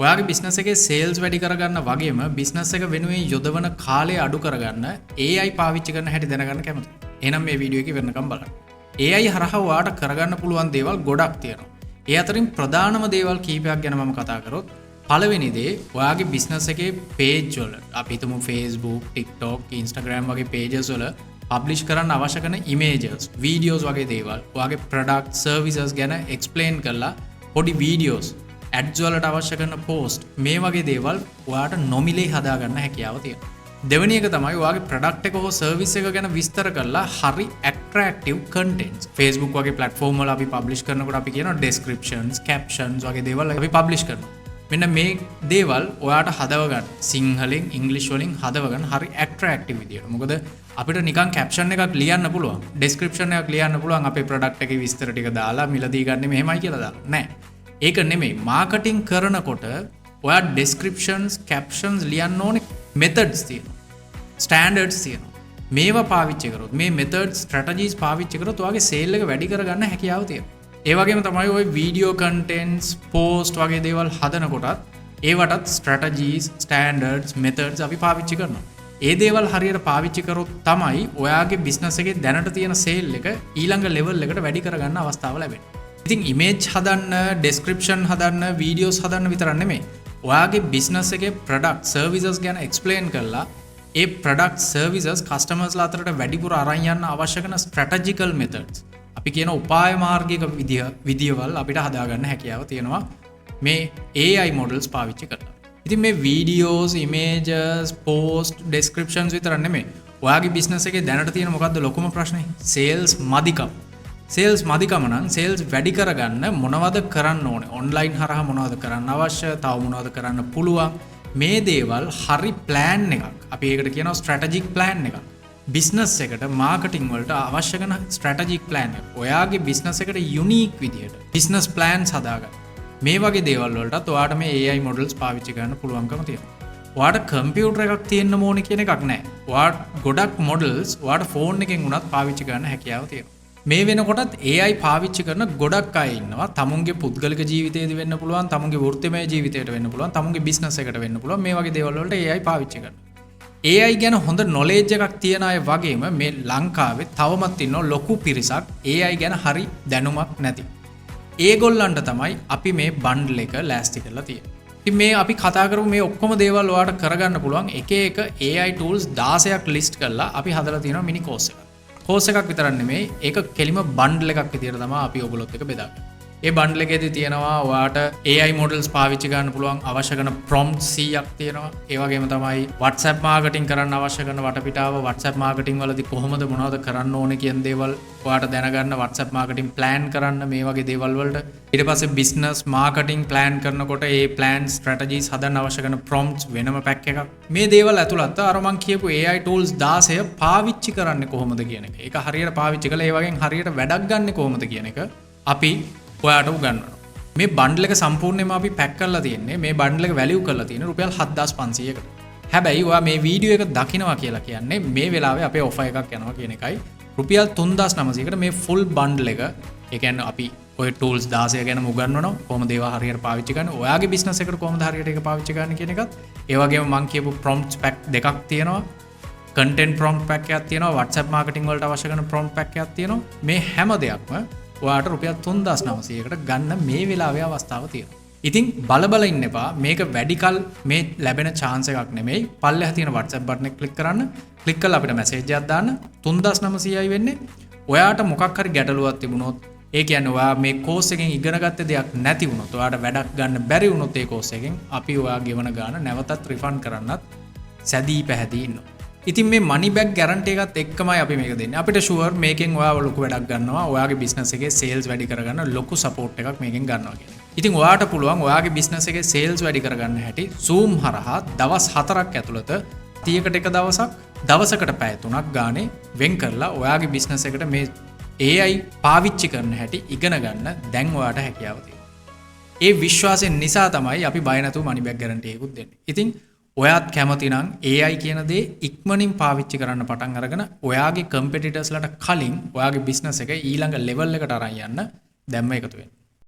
ඔයාගේ බිස්නස් එකේ සේල්ස් වැඩි කරගන්න වගේම බිස්නස් එක වෙනුවෙන් යොදවන කාලය අඩු කරගන්න AI පාවිච්චි කරන හැටි දැනගන්න කැමතියි. එහෙනම් මේ වීඩියෝ එක වෙනකම් බලන්න. AI හරහා ඔයාට කරගන්න පුළුවන් දේවල් ගොඩක් තියෙනවා. ඒ අතරින් ප්‍රධානම දේවල් කීපයක් ගැන මම කතා කරොත් පළවෙනි දේ ඔයාගේ බිස්නස් එකේ පේජ් වල අපි හිතමු Facebook, TikTok, Instagram වගේ pages වල පබ්ලිෂ් කරන්න අවශ්‍ය කරන ඉමේජස්, වීඩියෝස් වගේ දේවල්, ඔයාගේ ප්‍රොඩක්ට්, සර්විසස් ගැන එක්ස්ප්ලেইন කරලා පොඩි වීඩියෝස්, ඇඩ්ස් වලට අවශ්‍ය කරන පෝස්ට් මේ වගේ දේවල් ඔයාට නොමිලේ හදා ගන්න හැකියාව තියෙනවා. දෙවෙනි එක තමයි ඔයාගේ ප්‍රොඩක්ට් එක හෝ සර්විස් එක ගැන විස්තර කරලා හරි ඇට්‍රැක්ටිව් කන්ටෙන්ට්ස්. Facebook වගේ platform වල අපි පබ්ලිෂ් කරනකොට අපි කියනවා descriptions, captions වගේ දේවල් අපි පබ්ලිෂ් කරනවා. මෙන්න මේ දේවල් ඔයාට හදව ගන්න සිංහලෙන් ඉංග්‍රීසි වලින් හදව ගන්න හරි ඇට්‍රැක්ටිව් විදියට. මොකද අපිට නිකන් කැප්ෂන් එකක් ලියන්න පුළුවන්, ඩෙස්ක්‍රිප්ෂන් එකක් ලියන්න පුළුවන් අපේ ප්‍රොඩක්ට් එකේ විස්තර ටික දාලා මිලදී ගන්න මෙහෙමයි කියලා දාලා. නෑ. ඒක නෙමෙයි. මාකටිං කරනකොට ඔයා ඩෙස්ක්‍රිප්ෂන්ස්, කැප්ෂන්ස් ලියන්න ඕනේ මෙතඩ්ස් තියෙනවා. ස්ටෑන්ඩඩ්ස් තියෙනවා. මේවා පාවිච්චි කරොත්, මේ මෙතඩ්ස්, ස්ට්‍රැටජිස් පාවිච්චි කරොත් ඔයාගේ සේල් එක වැඩි කරගන්න හැකියාව තියෙනවා. ඒ වගේම තමයි ඔය වීඩියෝ කන්ටෙන්ට්ස්, පෝස්ට් වගේ දේවල් හදනකොටත් ඒවටත් ස්ට්‍රැටජිස්, ස්ටෑන්ඩඩ්ස්, මෙතඩ්ස් අපි පාවිච්චි කරනවා. ඒ දේවල් හරියට පාවිච්චි කරොත් තමයි ඔයාගේ බිස්නස් එකේ දැනට තියෙන සේල් එක ඊළඟ ලෙවල් එකට වැඩි කරගන්න අවස්ථාව ලැබෙන්නේ. ඉතින් ඉමේජ් හදන්න, ඩෙස්ක්‍රිප්ෂන් හදන්න, වීඩියෝස් හදන්න විතරක් නෙමෙයි. ඔයාගේ බිස්නස් එකේ ප්‍රොඩක්ට්, සර්විසස් ගැන එක්ස්ප්ලেইন කරලා ඒ ප්‍රොඩක්ට්, සර්විසස් කස්ටමර්ස්ලා අතරට වැඩිපුර අරන් යන්න අවශ්‍ය කරන ස්ට්‍රැටජිකල් මෙතඩ්ස්. අපි කියන උපාය මාර්ගික විදියවල් අපිට හදාගන්න හැකියාව තියෙනවා මේ AI මොඩල්ස් පාවිච්චි කරලා. ඉතින් මේ වීඩියෝස්, ඉමේජස්, පෝස්ට්, ඩෙස්ක්‍රිප්ෂන්ස් විතරක් නෙමෙයි. ඔයාගේ බිස්නස් එකේ දැනට තියෙන මොකද්ද ලොකුම ප්‍රශ්නේ? සේල්ස් මදිකම. සේල්ස් මදිකම නම් සේල්ස් වැඩි කරගන්න මොනවද කරන්න ඕනේ? ඔන්ලයින් හරහා මොනවද කරන්න අවශ්‍ය? තව මොනවද කරන්න පුළුවන්? මේ දේවල් හරි ප්ලෑන් එකක්. අපි ඒකට කියනවා ස්ට්‍රැටජික් ප්ලෑන් එකක්. බිස්නස් එකට, මාකටිං වලට අවශ්‍ය කරන ස්ට්‍රැටජික් ප්ලෑන් එක. ඔයාගේ බිස්නස් එකට යුනික් විදියට බිස්නස් ප්ලෑන්ස් හදාගන්න. මේ වගේ දේවල් වලටත් ඔයාට මේ AI මොඩල්ස් පාවිච්චි කරන්න පුළුවන්කම තියෙනවා. ඔයාට කම්පියුටර් එකක් තියෙන්න ඕනේ කියන එකක් නැහැ. ඔයාට ගොඩක් මොඩල්ස් ඔයාට ෆෝන් එකෙන් උනත් පාවිච්චි කරන්න හැකියාව තියෙනවා. මේ වෙනකොටත් AI පාවිච්චි කරන ගොඩක් අය ඉන්නවා. තමුන්ගේ පුද්ගලික ජීවිතයේදී වෙන්න පුළුවන්, තමුන්ගේ වෘත්තිමය ජීවිතයට වෙන්න පුළුවන්, තමුන්ගේ බිස්නස් එකට වෙන්න පුළුවන්. මේ වගේ දේවල් වලට AI පාවිච්චි කරනවා. AI ගැන හොඳ නොලෙජ් එකක් තියන අය වගේම මේ ලංකාවේ තවමත් ඉන්න ලොකු පිරිසක් AI ගැන හරි දැනුමක් නැති. ඒගොල්ලන්ට තමයි අපි මේ බන්ඩල් එක ලෑස්ති කරලා තියෙන්නේ. ඉතින් මේ අපි කතා කරමු මේ ඔක්කොම දේවල් ඔයාලට කරගන්න පුළුවන් එක එක AI tools 16ක් ලිස්ට් කරලා අපි හදලා තියෙනවා මිනි කෝස් එකක්. කෝස් එකක් විතරක් නෙමෙයි, ඒක කෙලිම බන්ඩල් එකක් විදියට තමයි අපි ඔයගොල්ලොත් එක බෙදාගන්නේ. ඒ බන්ඩල් එකේදී තියෙනවා ඔයාට AI මොඩල්ස් පාවිච්චි කරන්න පුළුවන් අවශ්‍ය කරන ප්‍රොම්ප්ට් 100ක් තියෙනවා. ඒ වගේම තමයි WhatsApp මාකටිං කරන්න අවශ්‍ය කරන වටපිටාව, WhatsApp මාකටිං වලදී කොහොමද මොනවද කරන්න ඕනේ කියන දේවල් ඔයාට දැනගන්න, WhatsApp මාකටිං ප්ලෑන් කරන්න මේ වගේ දේවල් වලට. ඊට පස්සේ බිස්නස් මාකටිං ප්ලෑන් කරනකොට ඒ ප්ලෑන් ස්ට්‍රැටජිස් හදන්න අවශ්‍ය කරන ප්‍රොම්ප්ට්ස් වෙනම පැක් එකක්. මේ දේවල් ඇතුළත් අර මං කියපු AI tools 16 පාවිච්චි කරන්නේ කොහොමද කියන එක. ඒක හරියට පාවිච්චි කළා ඒ වගේම හරියට වැඩක් ගන්න කොහොමද කියන එක අපි ඔයාට උගන්වනවා. මේ බන්ඩල් එක සම්පූර්ණයෙන්ම අපි පැක් කරලා තියෙන්නේ. මේ බන්ඩල් එක වැලියු කරලා තියෙන්නේ රුපියල් 7500කට. හැබැයි ඔයා මේ වීඩියෝ එක දකිනවා කියලා කියන්නේ මේ වෙලාවේ අපේ ඔෆර් එකක් යනවා කියන එකයි. රුපියල් 3900කට මේ ෆුල් බන්ඩල් එක. ඒ කියන්නේ අපි ඔය tools 16 ගැනම උගන්වනවා. කොහොමද ඒවා හරියට පාවිච්චි කරන්නේ? ඔයාගේ බිස්නස් එකට කොහොමද හරියට ඒක පාවිච්චි කරන්න කියන එකත්. ඒ වගේම මම කියපු prompts pack දෙකක් තියෙනවා. content prompt pack එකක් තියෙනවා. WhatsApp marketing වලට අවශ්‍ය කරන prompt pack එකක් තියෙනවා. මේ හැම දෙයක්ම ඔයාට රුපියල් 3900කට ගන්න මේ වෙලාවේ අවස්ථාව තියෙනවා. ඉතින් බල ඉන්න එපා. මේක වැඩි කල මේ ලැබෙන chance එකක් නෙමෙයි. පල්ලෙහා තියෙන WhatsApp button එක ක්ලික් කරන්න. ක්ලික් කරලා අපිට message එකක් දාන්න. 3900යි වෙන්නේ. ඔයාට මොකක් හරි ගැටලුවක් තිබුණොත්, ඒ කියන්නේ ඔයා මේ course එකෙන් ඉගෙන ගත්ත දෙයක් නැති වුණොත්, ඔයාට වැඩක් ගන්න බැරි වුණොත් ඒ course එකෙන් අපි ඔයා ගෙවන ගාන නැවතත් refund කරන්නත් සැදී පැහැදී ඉන්නවා. ඉතින් මේ money back guarantee එකත් එක්කමයි අපි මේක දෙන්නේ. අපිට sure මේකෙන් ඔයාව ලොකු වැඩක් ගන්නවා. ඔයාගේ business එකේ sales වැඩි කරගන්න ලොකු support එකක් මේකෙන් ගන්නවා කියන්නේ. ඉතින් ඔයාට පුළුවන් ඔයාගේ business එකේ sales වැඩි කරගන්න හැටි Zoom හරහා දවස් 4ක් ඇතුළත 30කට එක දවසකට පැය 3ක් ගානේ වෙන් කරලා ඔයාගේ business එකට මේ AI පාවිච්චි කරන හැටි ඉගෙන ගන්න දැන් ඔයාට හැකියාව තියෙනවා. ඒ විශ්වාසයෙන් නිසා තමයි අපි බය නැතුව money back guarantee එකකුත් දෙන්නේ. ඉතින් ඔයාත් කැමති නම් AI කියන දේ ඉක්මනින් පාවිච්චි කරන්න පටන් අරගෙන ඔයාගේ කම්පිටිටර්ස්ලට කලින් ඔයාගේ බිස්නස් එක ඊළඟ ලෙවල් එකට අරන් යන්න දැම්ම එකතු වෙන්න.